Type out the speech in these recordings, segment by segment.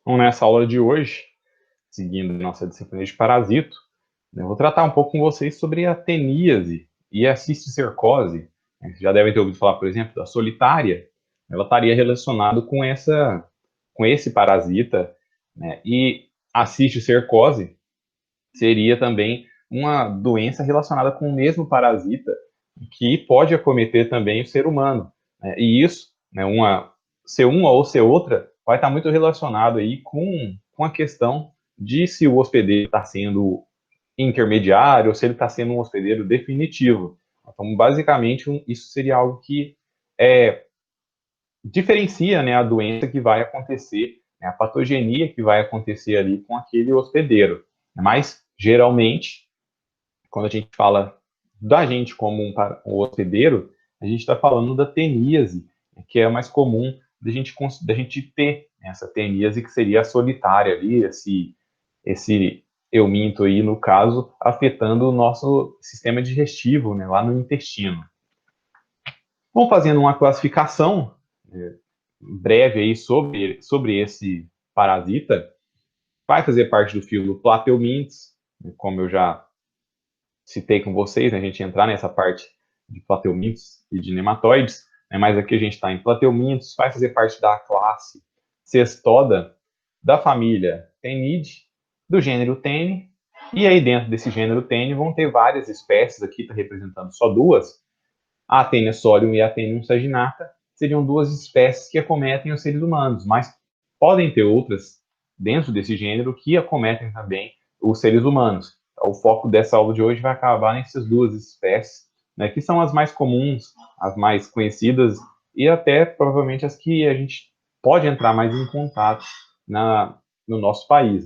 Então, nessa aula de hoje, seguindo nossa disciplina de parasito, eu vou tratar um pouco com vocês sobre a teníase e a cisticercose. Vocês já devem ter ouvido falar, por exemplo, da solitária. Ela estaria relacionada com esse parasita, né? E a cisticercose seria também uma doença relacionada com o mesmo parasita que pode acometer também o ser humano, né? E isso, né, ser uma ou ser outra, vai estar muito relacionado aí com a questão de se o hospedeiro está sendo intermediário ou se ele está sendo um hospedeiro definitivo. Então, basicamente, isso seria algo que diferencia, né, a doença que vai acontecer, né, a patogenia que vai acontecer ali com aquele hospedeiro. Mas, geralmente, quando a gente fala da gente como um hospedeiro, a gente está falando da teníase, que é mais comum da gente ter, né, essa teníase que seria a solitária ali, esse euminto aí, no caso, afetando o nosso sistema digestivo, né, lá no intestino. Vamos fazendo uma classificação breve aí sobre esse parasita. Vai fazer parte do filo Plateumintes, como eu já citei com vocês, né, a gente entrar nessa parte de plateumintos e de nematóides, né, mas aqui a gente está em plateumintos, vai fazer parte da classe Cestoda, da família Tenidae, do gênero Tene, e aí dentro desse gênero Tene vão ter várias espécies, aqui está representando só duas, a Tenia solium e a Tenium saginata, seriam duas espécies que acometem os seres humanos, mas podem ter outras dentro desse gênero que acometem também os seres humanos. O foco dessa aula de hoje vai acabar nessas duas espécies, né, que são as mais comuns, as mais conhecidas e até provavelmente as que a gente pode entrar mais em contato no nosso país.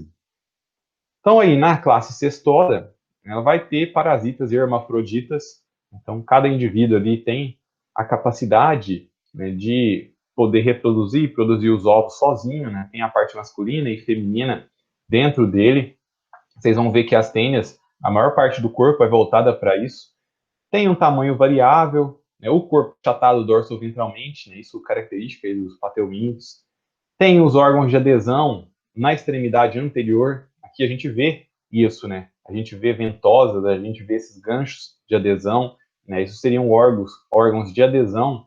Então aí na classe Cestoda, ela vai ter parasitas hermafroditas. Então cada indivíduo ali tem a capacidade, né, de poder reproduzir, produzir os ovos sozinho, né? Tem a parte masculina e feminina dentro dele. Vocês vão ver que as tênias, a maior parte do corpo é voltada para isso. Tem um tamanho variável, né, o corpo achatado dorso-ventralmente, né, isso é característica dos plateumintos. Tem os órgãos de adesão na extremidade anterior, aqui a gente vê isso, né? A gente vê ventosas, a gente vê esses ganchos de adesão, né? Isso seriam órgãos de adesão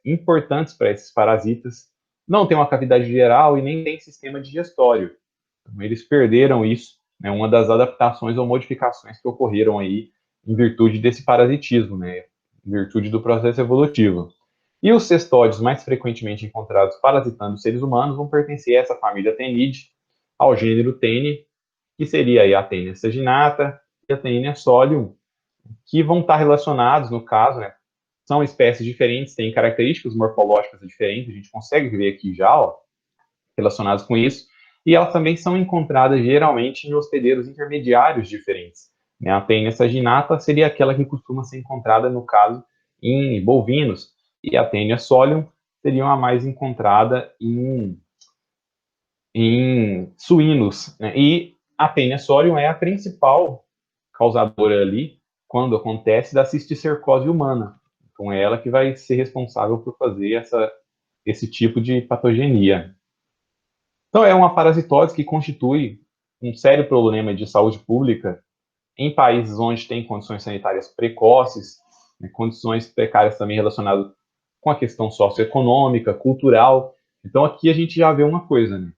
importantes para esses parasitas. Não tem uma cavidade geral e nem tem sistema digestório. Então, eles perderam isso, né? Uma das adaptações ou modificações que ocorreram aí em virtude desse parasitismo, né? Em virtude do processo evolutivo. E os cestódeos mais frequentemente encontrados parasitando seres humanos vão pertencer a essa família Tenidae, ao gênero Tene, que seria aí a Tenia saginata e a Tenia solium, que vão estar relacionados, no caso, né, são espécies diferentes, têm características morfológicas diferentes, a gente consegue ver aqui já, ó, relacionados com isso, e elas também são encontradas geralmente em hospedeiros intermediários diferentes. Né? A Tenia saginata seria aquela que costuma ser encontrada, no caso, em bovinos, e a Tenia solium seria a mais encontrada em suínos. Né? E a Tenia solium é a principal causadora ali, quando acontece, da cisticercose humana. Então, é ela que vai ser responsável por fazer esse tipo de patogenia. Então, é uma parasitose que constitui um sério problema de saúde pública em países onde tem condições sanitárias precoces, né, condições precárias também relacionadas com a questão socioeconômica, cultural. Então, aqui a gente já vê uma coisa, né?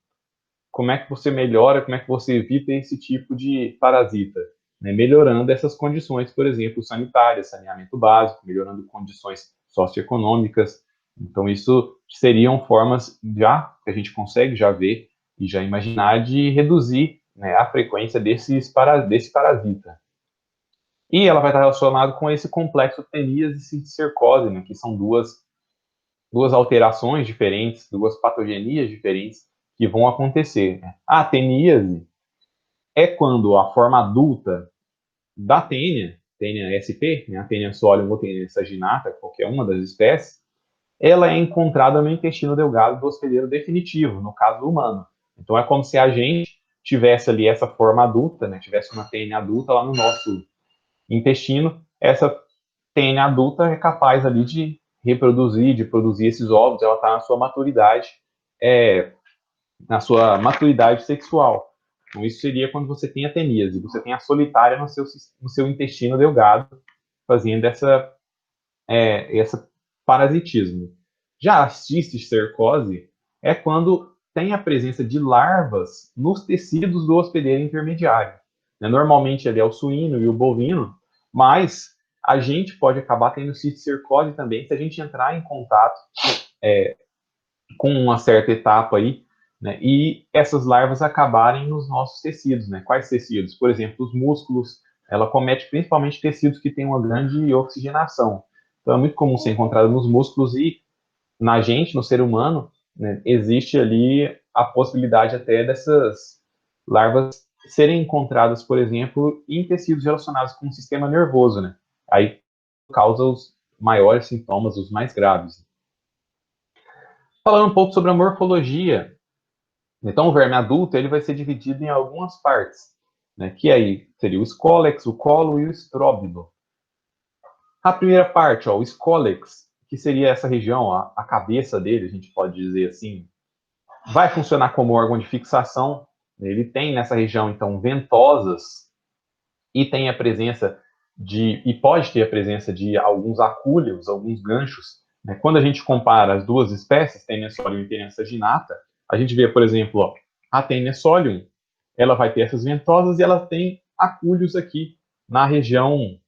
Como é que você melhora, como é que você evita esse tipo de parasita? Né? Melhorando essas condições, por exemplo, sanitárias, saneamento básico, melhorando condições socioeconômicas. Então, isso seriam formas já que a gente consegue já ver e já imaginar de reduzir, né, a frequência desse parasita. E ela vai estar relacionada com esse complexo teníase e cisticercose, né, que são duas alterações diferentes, duas patogenias diferentes que vão acontecer. A teníase é quando a forma adulta da tênia, tênia SP, né, a tênia solium ou tênia saginata, qualquer uma das espécies, ela é encontrada no intestino delgado do hospedeiro definitivo, no caso humano. Então é como se a gente tivesse ali essa forma adulta, né, tivesse uma tênia adulta lá no nosso intestino, essa tênia adulta é capaz ali de reproduzir, de produzir esses ovos, ela está na sua maturidade na sua maturidade sexual. Então, isso seria quando você tem a teníase, você tem a solitária no seu intestino delgado, fazendo essa parasitismo. Já a cisticercose é quando tem a presença de larvas nos tecidos do hospedeiro intermediário. Normalmente ele é o suíno e o bovino, mas a gente pode acabar tendo cisticercose também se a gente entrar em contato com uma certa etapa aí, né, e essas larvas acabarem nos nossos tecidos, né? Quais tecidos? Por exemplo, os músculos, ela comete principalmente tecidos que têm uma grande oxigenação. Então é muito comum ser encontrada nos músculos e na gente, no ser humano, né, existe ali a possibilidade até dessas larvas serem encontradas, por exemplo, em tecidos relacionados com o sistema nervoso, né? Aí causa os maiores sintomas, os mais graves. Falando um pouco sobre a morfologia, então o verme adulto ele vai ser dividido em algumas partes, né? Que aí seria o escólex, o colo e o estróbilo. A primeira parte, ó, o escólex, que seria essa região, a cabeça dele, a gente pode dizer assim, vai funcionar como órgão de fixação. Ele tem nessa região, então, ventosas e tem a presença e pode ter a presença de alguns acúleos, alguns ganchos. Né? Quando a gente compara as duas espécies, Taenia solium e Taenia saginata, a gente vê, por exemplo, ó, a Taenia solium, ela vai ter essas ventosas e ela tem acúleos aqui na região,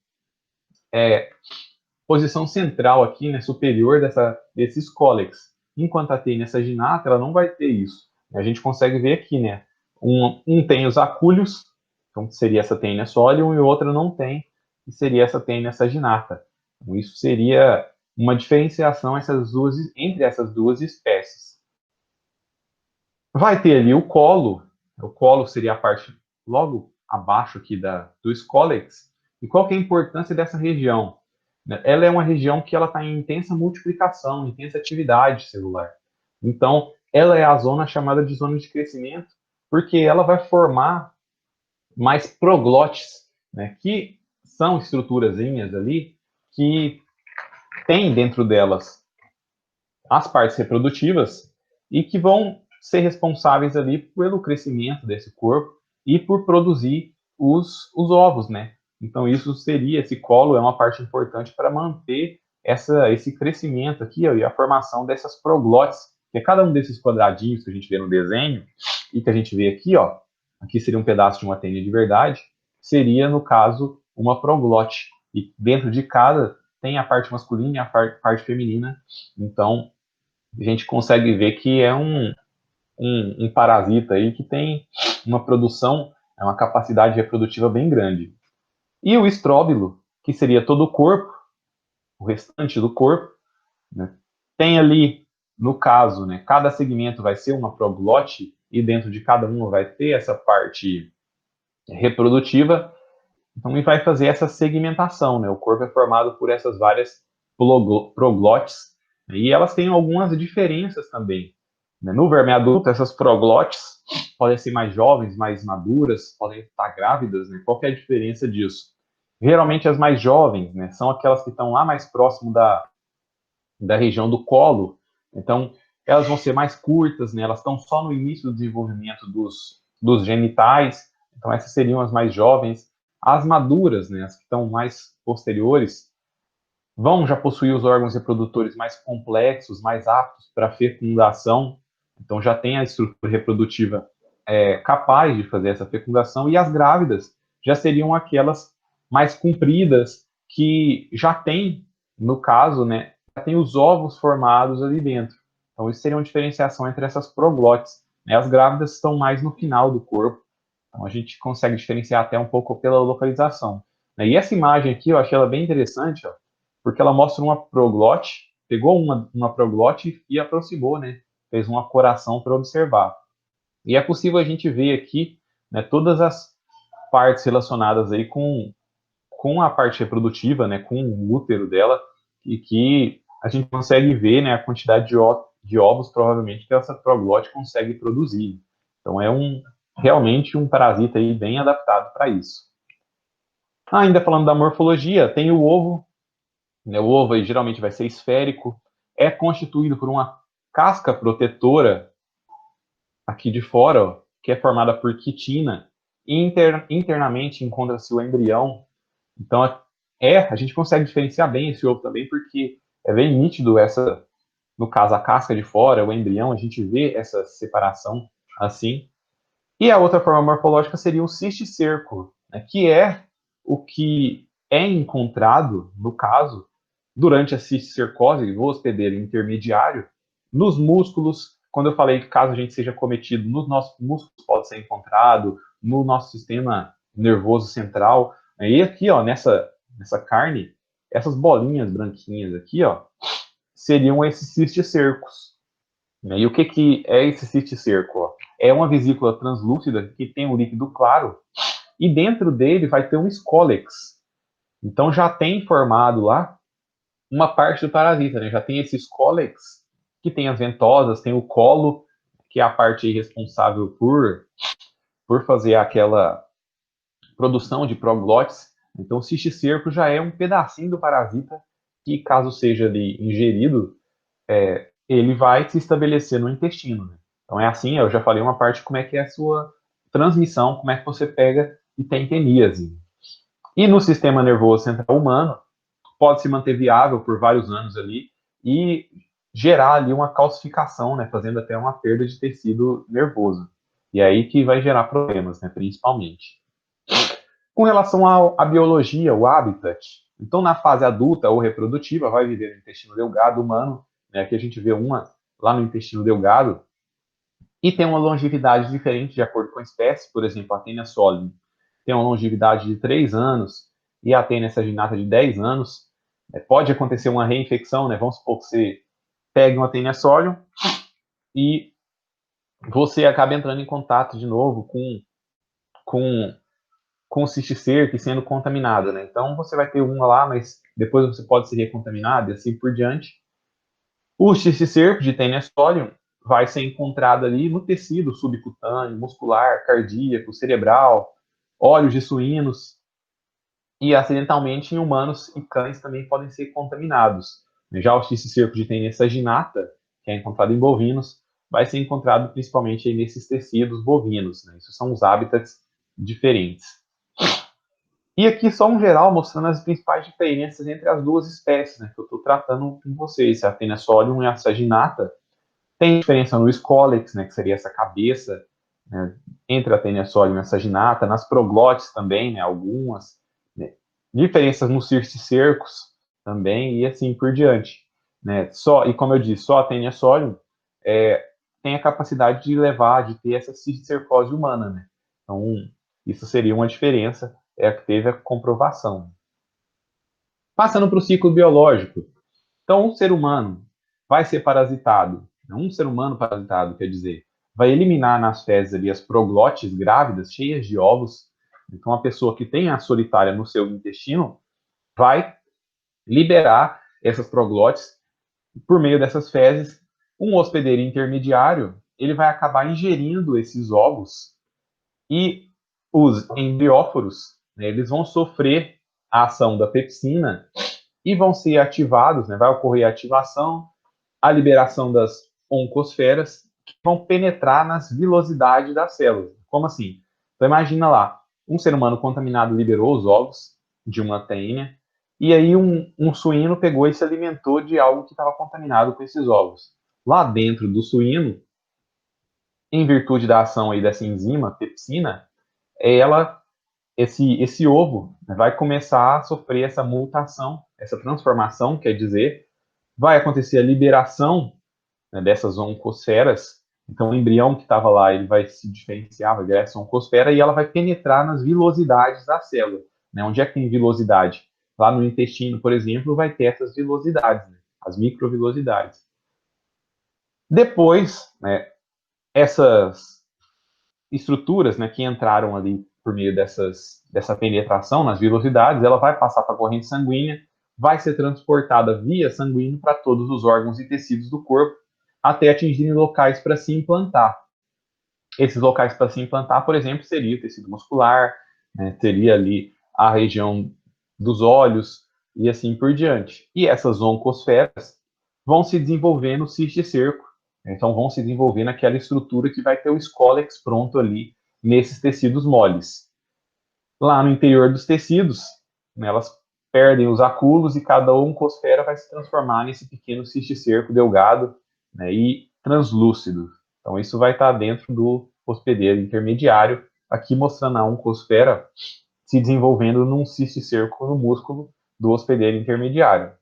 posição central aqui, né, superior desse escólex. Enquanto a Taenia saginata, ela não vai ter isso. A gente consegue ver aqui, né, um tem os acúleos, então seria essa Taenia solium, e outra não tem, que seria essa Taenia saginata. Então, isso seria uma diferenciação entre essas duas espécies. Vai ter ali o colo seria a parte logo abaixo aqui do escólex. E qual que é a importância dessa região? Ela é uma região que ela está em intensa multiplicação, intensa atividade celular. Então, ela é a zona chamada de zona de crescimento, porque ela vai formar mais proglótides, né, que são estruturazinhas ali que tem dentro delas as partes reprodutivas e que vão ser responsáveis ali pelo crescimento desse corpo e por produzir os ovos, né? Então isso seria, esse colo é uma parte importante para manter esse crescimento aqui, ó, e a formação dessas proglótides, que é cada um desses quadradinhos que a gente vê no desenho e que a gente vê aqui, ó, aqui seria um pedaço de uma tênia de verdade, seria, no caso, uma proglote. E dentro de cada tem a parte masculina e a parte feminina. Então, a gente consegue ver que é um parasita aí que tem uma produção, uma capacidade reprodutiva bem grande. E o estróbilo, que seria todo o corpo, o restante do corpo, né, tem ali, no caso, né, cada segmento vai ser uma proglote e dentro de cada uma vai ter essa parte reprodutiva, então ele vai fazer essa segmentação, né? O corpo é formado por essas várias proglotes, né, e elas têm algumas diferenças também. Né? No verme adulto, essas proglotes podem ser mais jovens, mais maduras, podem estar grávidas, né? Qual que é a diferença disso? Geralmente as mais jovens, né, são aquelas que estão lá mais próximo da região do colo, então elas vão ser mais curtas, né? Elas estão só no início do desenvolvimento dos genitais, então essas seriam as mais jovens. As maduras, né, as que estão mais posteriores, vão já possuir os órgãos reprodutores mais complexos, mais aptos para fecundação, então já tem a estrutura reprodutiva capaz de fazer essa fecundação, e as grávidas já seriam aquelas mais compridas, que já tem, no caso, né, já tem os ovos formados ali dentro. Então isso seria uma diferenciação entre essas proglotes. Né? As grávidas estão mais no final do corpo, então a gente consegue diferenciar até um pouco pela localização. Né? E essa imagem aqui eu achei ela bem interessante, ó, porque ela mostra uma proglote, pegou uma proglote e aproximou, né? Fez uma coração para observar. E é possível a gente ver aqui, né, todas as partes relacionadas aí com a parte reprodutiva, né, com o útero dela, e que a gente consegue ver, né, a quantidade de ovos, provavelmente, que essa proglote consegue produzir. Então, realmente um parasita aí bem adaptado para isso. Ainda falando da morfologia, tem o ovo, né, o ovo aí geralmente vai ser esférico, é constituído por uma casca protetora aqui de fora, ó, que é formada por quitina, e internamente encontra-se o embrião. Então, a gente consegue diferenciar bem esse ovo também, porque é bem nítido essa, no caso, a casca de fora, o embrião, a gente vê essa separação assim. E a outra forma morfológica seria o cisticerco, né, que é o que é encontrado, no caso, durante a cisticercose, o hospedeiro intermediário, nos músculos. Quando eu falei que caso a gente seja cometido, nos nossos músculos pode ser encontrado, no nosso sistema nervoso central. E aqui, ó, nessa carne, essas bolinhas branquinhas aqui, ó, seriam esses cisticercos. E o que é esse cisticerco? É uma vesícula translúcida que tem um líquido claro e dentro dele vai ter um escólex. Então já tem formado lá uma parte do parasita, né? Já tem esse escólex, que tem as ventosas, tem o colo, que é a parte responsável por fazer aquela produção de proglótis. Então o cisticerco já é um pedacinho do parasita que, caso seja ali ingerido, ele vai se estabelecer no intestino. Né? Então é assim, eu já falei uma parte como é que é a sua transmissão, como é que você pega e tem teníase. E no sistema nervoso central humano, pode se manter viável por vários anos ali e gerar ali uma calcificação, né, fazendo até uma perda de tecido nervoso. E é aí que vai gerar problemas, né, principalmente. Com relação à biologia, o habitat, então na fase adulta ou reprodutiva, vai viver no intestino delgado humano, né, aqui a gente vê uma lá no intestino delgado, e tem uma longevidade diferente de acordo com a espécie, por exemplo, a Taenia solium tem uma longevidade de 3 anos e a Taenia saginata de 10 anos. Pode acontecer uma reinfecção, né? Vamos supor que você pegue uma Taenia solium e você acaba entrando em contato de novo com, com o cisticerco sendo contaminado, né? Então você vai ter uma lá, mas depois você pode ser recontaminado e assim por diante. O cisticerco de Taenia solium vai ser encontrado ali no tecido subcutâneo, muscular, cardíaco, cerebral, óleos de suínos e acidentalmente em humanos e cães também podem ser contaminados. Já o cisticerco de Taenia saginata, que é encontrado em bovinos, vai ser encontrado principalmente nesses tecidos bovinos. Né? Isso são os hábitats diferentes. E aqui só um geral mostrando as principais diferenças entre as duas espécies, né, que eu estou tratando com vocês, a Taenia solium e a saginata. Tem diferença no escólex, né, que seria essa cabeça, né, entre a Taenia solium e a saginata, nas proglotes também, né, algumas, né, diferenças nos cisticercos também, e assim por diante. Né, e como eu disse, só a Taenia solium tem a capacidade de levar, de ter essa cisticercose humana, né? Então, isso seria uma diferença, é a que teve a comprovação. Passando para o ciclo biológico. Então, um ser humano vai ser parasitado. Um ser humano parasitado, quer dizer, vai eliminar nas fezes ali as proglotes grávidas, cheias de ovos. Então, a pessoa que tem a solitária no seu intestino vai liberar essas proglotes por meio dessas fezes. Um hospedeiro intermediário, ele vai acabar ingerindo esses ovos e os embrióforos, né, eles vão sofrer a ação da pepsina e vão ser ativados, né, vai ocorrer a ativação, a liberação das oncosferas, que vão penetrar nas vilosidades das células. Como assim? Então imagina lá, um ser humano contaminado liberou os ovos de uma taenia, e aí um suíno pegou e se alimentou de algo que estava contaminado com esses ovos. Lá dentro do suíno, em virtude da ação aí dessa enzima, pepsina, esse ovo vai começar a sofrer essa mutação, essa transformação, quer dizer, vai acontecer a liberação, né, dessas oncosferas. Então, o embrião que estava lá, ele vai se diferenciar, vai virar essa oncosfera e ela vai penetrar nas vilosidades da célula. Né? Onde é que tem vilosidade? Lá no intestino, por exemplo, vai ter essas vilosidades, né? As microvilosidades. Depois, né, essas estruturas, né, que entraram ali por meio dessa penetração nas vilosidades, ela vai passar para a corrente sanguínea, vai ser transportada via sanguínea para todos os órgãos e tecidos do corpo, até atingirem locais para se implantar. Esses locais para se implantar, por exemplo, seria o tecido muscular, né, teria ali a região dos olhos e assim por diante. E essas oncosferas vão se desenvolver no cisticerco, Então, vão se desenvolver naquela estrutura que vai ter o Scolex pronto ali nesses tecidos moles. Lá no interior dos tecidos, né, elas perdem os acúmulos e cada oncosfera vai se transformar nesse pequeno cisticerco delgado, né, e translúcido. Então, isso vai estar dentro do hospedeiro intermediário, aqui mostrando a oncosfera se desenvolvendo num cisticerco no músculo do hospedeiro intermediário.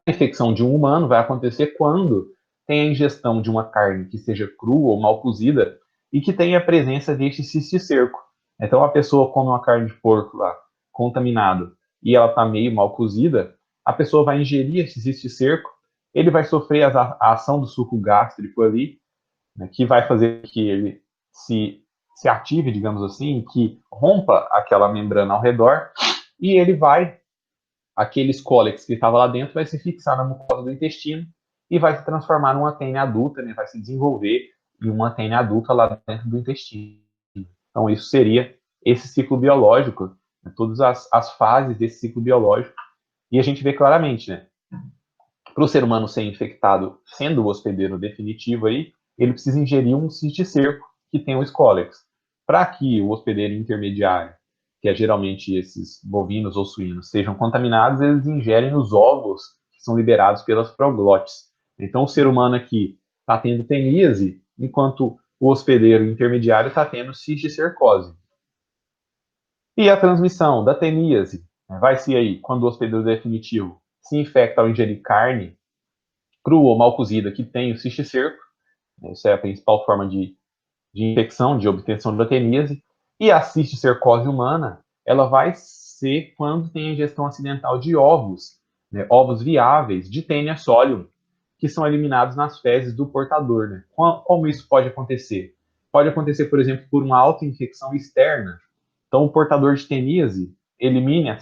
A infecção de um humano vai acontecer quando tem a ingestão de uma carne que seja crua ou mal cozida e que tenha a presença deste cisticerco. Então, a pessoa come uma carne de porco lá, contaminado, e ela está meio mal cozida, a pessoa vai ingerir esse cisticerco, ele vai sofrer a ação do suco gástrico ali, né, que vai fazer que ele se ative, digamos assim, que rompa aquela membrana ao redor, e ele vai, aquele cólex que estava lá dentro, vai se fixar na mucosa do intestino e vai se transformar numa tênia adulta, né, vai se desenvolver em uma tênia adulta lá dentro do intestino. Então, isso seria esse ciclo biológico, né, todas as fases desse ciclo biológico, e a gente vê claramente, né, para o ser humano ser infectado, sendo o hospedeiro definitivo aí, ele precisa ingerir um cisticerco que tem o Scolex. Para que o hospedeiro intermediário, que é geralmente esses bovinos ou suínos, sejam contaminados, eles ingerem os ovos que são liberados pelas proglotes. Então, o ser humano aqui está tendo teníase, enquanto o hospedeiro intermediário está tendo cisticercose. E a transmissão da teníase, né, vai ser aí, quando o hospedeiro definitivo se infecta ao ingerir carne crua ou mal cozida que tem o cisticerco, né, isso é a principal forma de infecção, de obtenção da teníase, e a cisticercose humana, ela vai ser quando tem a ingestão acidental de ovos, né, ovos viáveis de Taenia solium, que são eliminados nas fezes do portador. Né? Como isso pode acontecer? Pode acontecer, por exemplo, por uma autoinfecção externa. Então, o portador de teníase elimina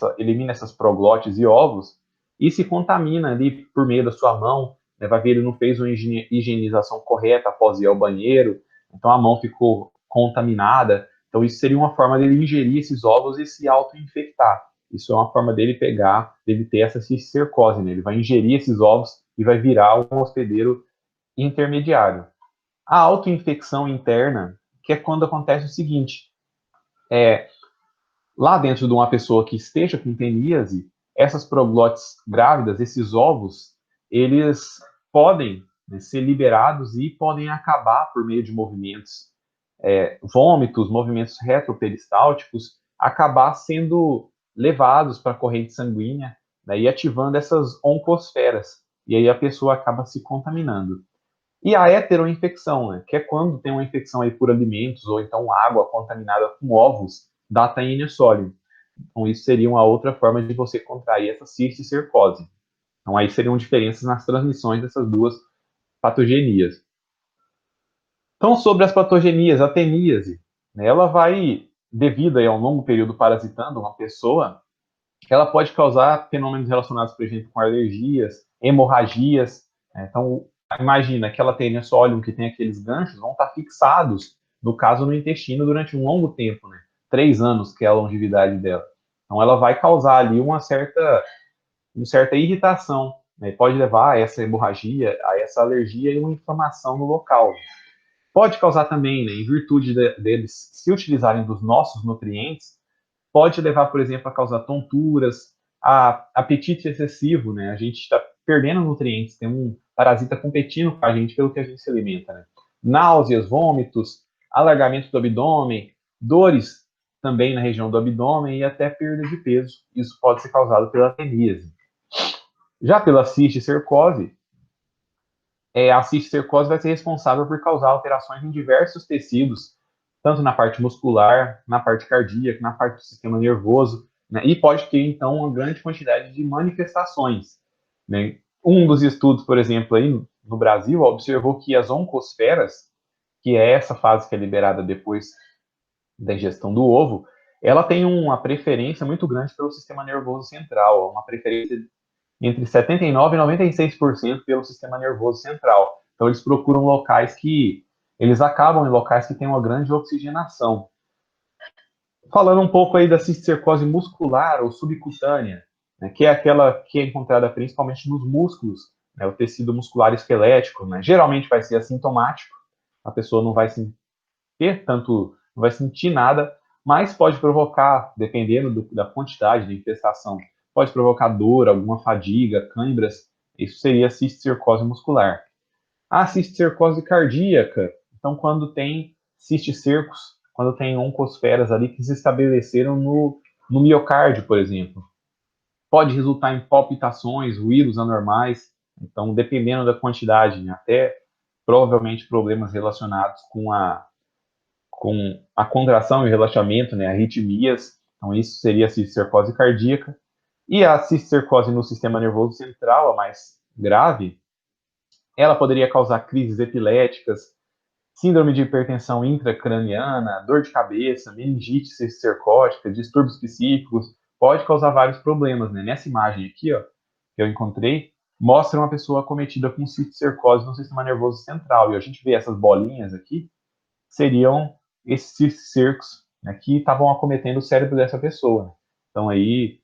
essas proglotes e ovos e se contamina ali por meio da sua mão, né? Vai ver ele não fez uma higienização correta após ir ao banheiro, então a mão ficou contaminada. Então, isso seria uma forma dele ingerir esses ovos e se auto-infectar. Isso é uma forma dele pegar, dele ter essa cisticercose, né? Ele vai ingerir esses ovos e vai virar um hospedeiro intermediário. A autoinfecção interna, que é quando acontece o seguinte, lá dentro de uma pessoa que esteja com teníase, essas proglotes grávidas, esses ovos, eles podem, né, ser liberados e podem acabar por meio de movimentos, vômitos, movimentos retroperistálticos, acabar sendo levados para a corrente sanguínea, né, e ativando essas oncosferas. E aí a pessoa acaba se contaminando. E a heteroinfecção, né, que é quando tem uma infecção aí por alimentos ou então água contaminada com ovos da Taenia solium. Então, isso seria uma outra forma de você contrair essa cisticercose. Então, aí seriam diferenças nas transmissões dessas duas patogenias. Então, sobre as patogenias, a teníase, né, ela vai, devido aí a um longo período parasitando uma pessoa, ela pode causar fenômenos relacionados, por exemplo, com alergias, hemorragias. Né? Então, imagina que ela tenha solium, que tem aqueles ganchos, vão estar fixados, no caso, no intestino durante um longo tempo, né? 3 anos, que é a longevidade dela. Então, ela vai causar ali uma certa irritação, né? Pode levar a essa hemorragia, a essa alergia e uma inflamação no local. Pode causar também, né, em virtude deles se utilizarem dos nossos nutrientes, pode levar, por exemplo, a causar tonturas, a apetite excessivo, né? A gente está perdendo nutrientes, tem um parasita competindo com a gente pelo que a gente se alimenta, né? Náuseas, vômitos, alargamento do abdômen, dores também na região do abdômen e até perda de peso. Isso pode ser causado pela teníase. Já pela cisticercose, a cisticercose vai ser responsável por causar alterações em diversos tecidos, tanto na parte muscular, na parte cardíaca, na parte do sistema nervoso, né? E pode ter, então, uma grande quantidade de manifestações. Né? Um dos estudos, por exemplo, aí no Brasil, observou que as oncosferas, que é essa fase que é liberada depois da ingestão do ovo, ela tem uma preferência muito grande pelo sistema nervoso central, uma preferência entre 79% e 96% pelo sistema nervoso central. Então, eles procuram locais que eles acabam em locais que têm uma grande oxigenação. Falando um pouco aí da cisticercose muscular ou subcutânea, né, que é aquela que é encontrada principalmente nos músculos né, o tecido muscular esquelético, né, geralmente vai ser assintomático, a pessoa não vai ter tanto, não vai sentir nada, mas pode provocar, dependendo da quantidade de infestação, pode provocar dor, alguma fadiga, câimbras, isso seria cisticercose muscular. A cisticercose cardíaca, então quando tem cisticercos, quando tem oncosferas ali que se estabeleceram no miocárdio, por exemplo, pode resultar em palpitações, ruídos anormais, então dependendo da quantidade, né, até provavelmente problemas relacionados com a contração e relaxamento, né, arritmias, então isso seria a cisticercose cardíaca. E a cisticercose no sistema nervoso central, a mais grave, ela poderia causar crises epiléticas, síndrome de hipertensão intracraniana, dor de cabeça, meningite cisticercótica, distúrbios psíquicos, pode causar vários problemas, né? Nessa imagem aqui, ó, que eu encontrei, mostra uma pessoa acometida com cisticercose no sistema nervoso central, e a gente vê essas bolinhas aqui, seriam esses cisticercos, né, que estavam acometendo o cérebro dessa pessoa. Então aí,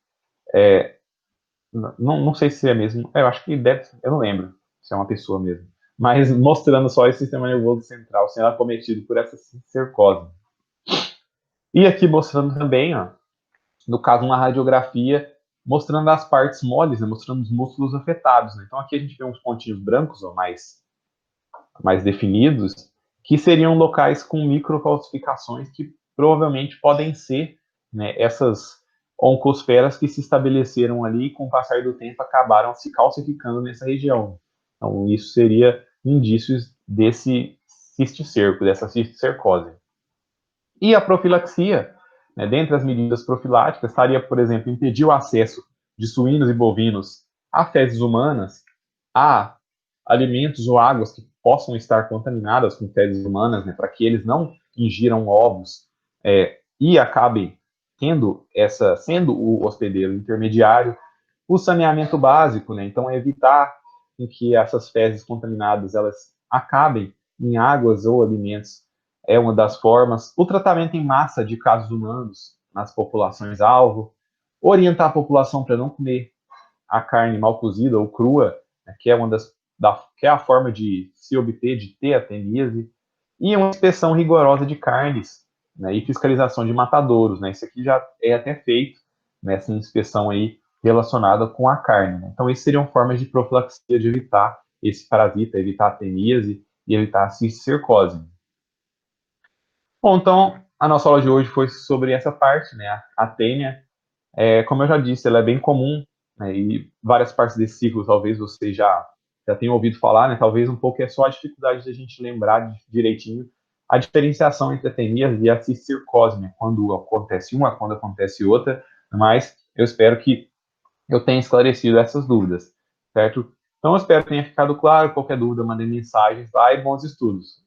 não sei se é mesmo, eu acho que deve, eu não lembro se é uma pessoa mesmo, mas mostrando só esse sistema nervoso central sendo acometido por essa cisticercose. E aqui mostrando também, ó, no caso, uma radiografia mostrando as partes moles, né, mostrando os músculos afetados. Né? Então aqui a gente vê uns pontinhos brancos, ó, mais definidos, que seriam locais com microcalcificações que provavelmente podem ser, né, essas oncosferas que se estabeleceram ali e com o passar do tempo acabaram se calcificando nessa região. Então isso seria indícios desse cisticerco, dessa cisticercose. E a profilaxia, né, dentre as medidas profiláticas, estaria, por exemplo, impedir o acesso de suínos e bovinos a fezes humanas, a alimentos ou águas que possam estar contaminadas com fezes humanas, né, para que eles não ingiram ovos e acabem sendo o hospedeiro intermediário. O saneamento básico, né, então evitar que essas fezes contaminadas elas acabem em águas ou alimentos é uma das formas. O tratamento em massa de casos humanos nas populações-alvo, orientar a população para não comer a carne mal cozida ou crua, né, que é que é a forma de se obter, de ter a teníase, e uma inspeção rigorosa de carnes, né, e fiscalização de matadouros, né, isso aqui já é até feito, nessa inspeção aí relacionada com a carne. Né. Então, essas seriam formas de profilaxia de evitar esse parasita, evitar a teníase e evitar a cisticercose. Bom, então, a nossa aula de hoje foi sobre essa parte, né, a tênia. Como eu já disse, ela é bem comum, né, e várias partes desse ciclo talvez você já tenha ouvido falar, né, talvez um pouco é só a dificuldade de a gente lembrar direitinho a diferenciação entre a tenia e a cisticercose, né, quando acontece uma, quando acontece outra, mas eu espero que eu tenha esclarecido essas dúvidas, certo? Então, eu espero que tenha ficado claro. Qualquer dúvida, mandem mensagens lá e bons estudos.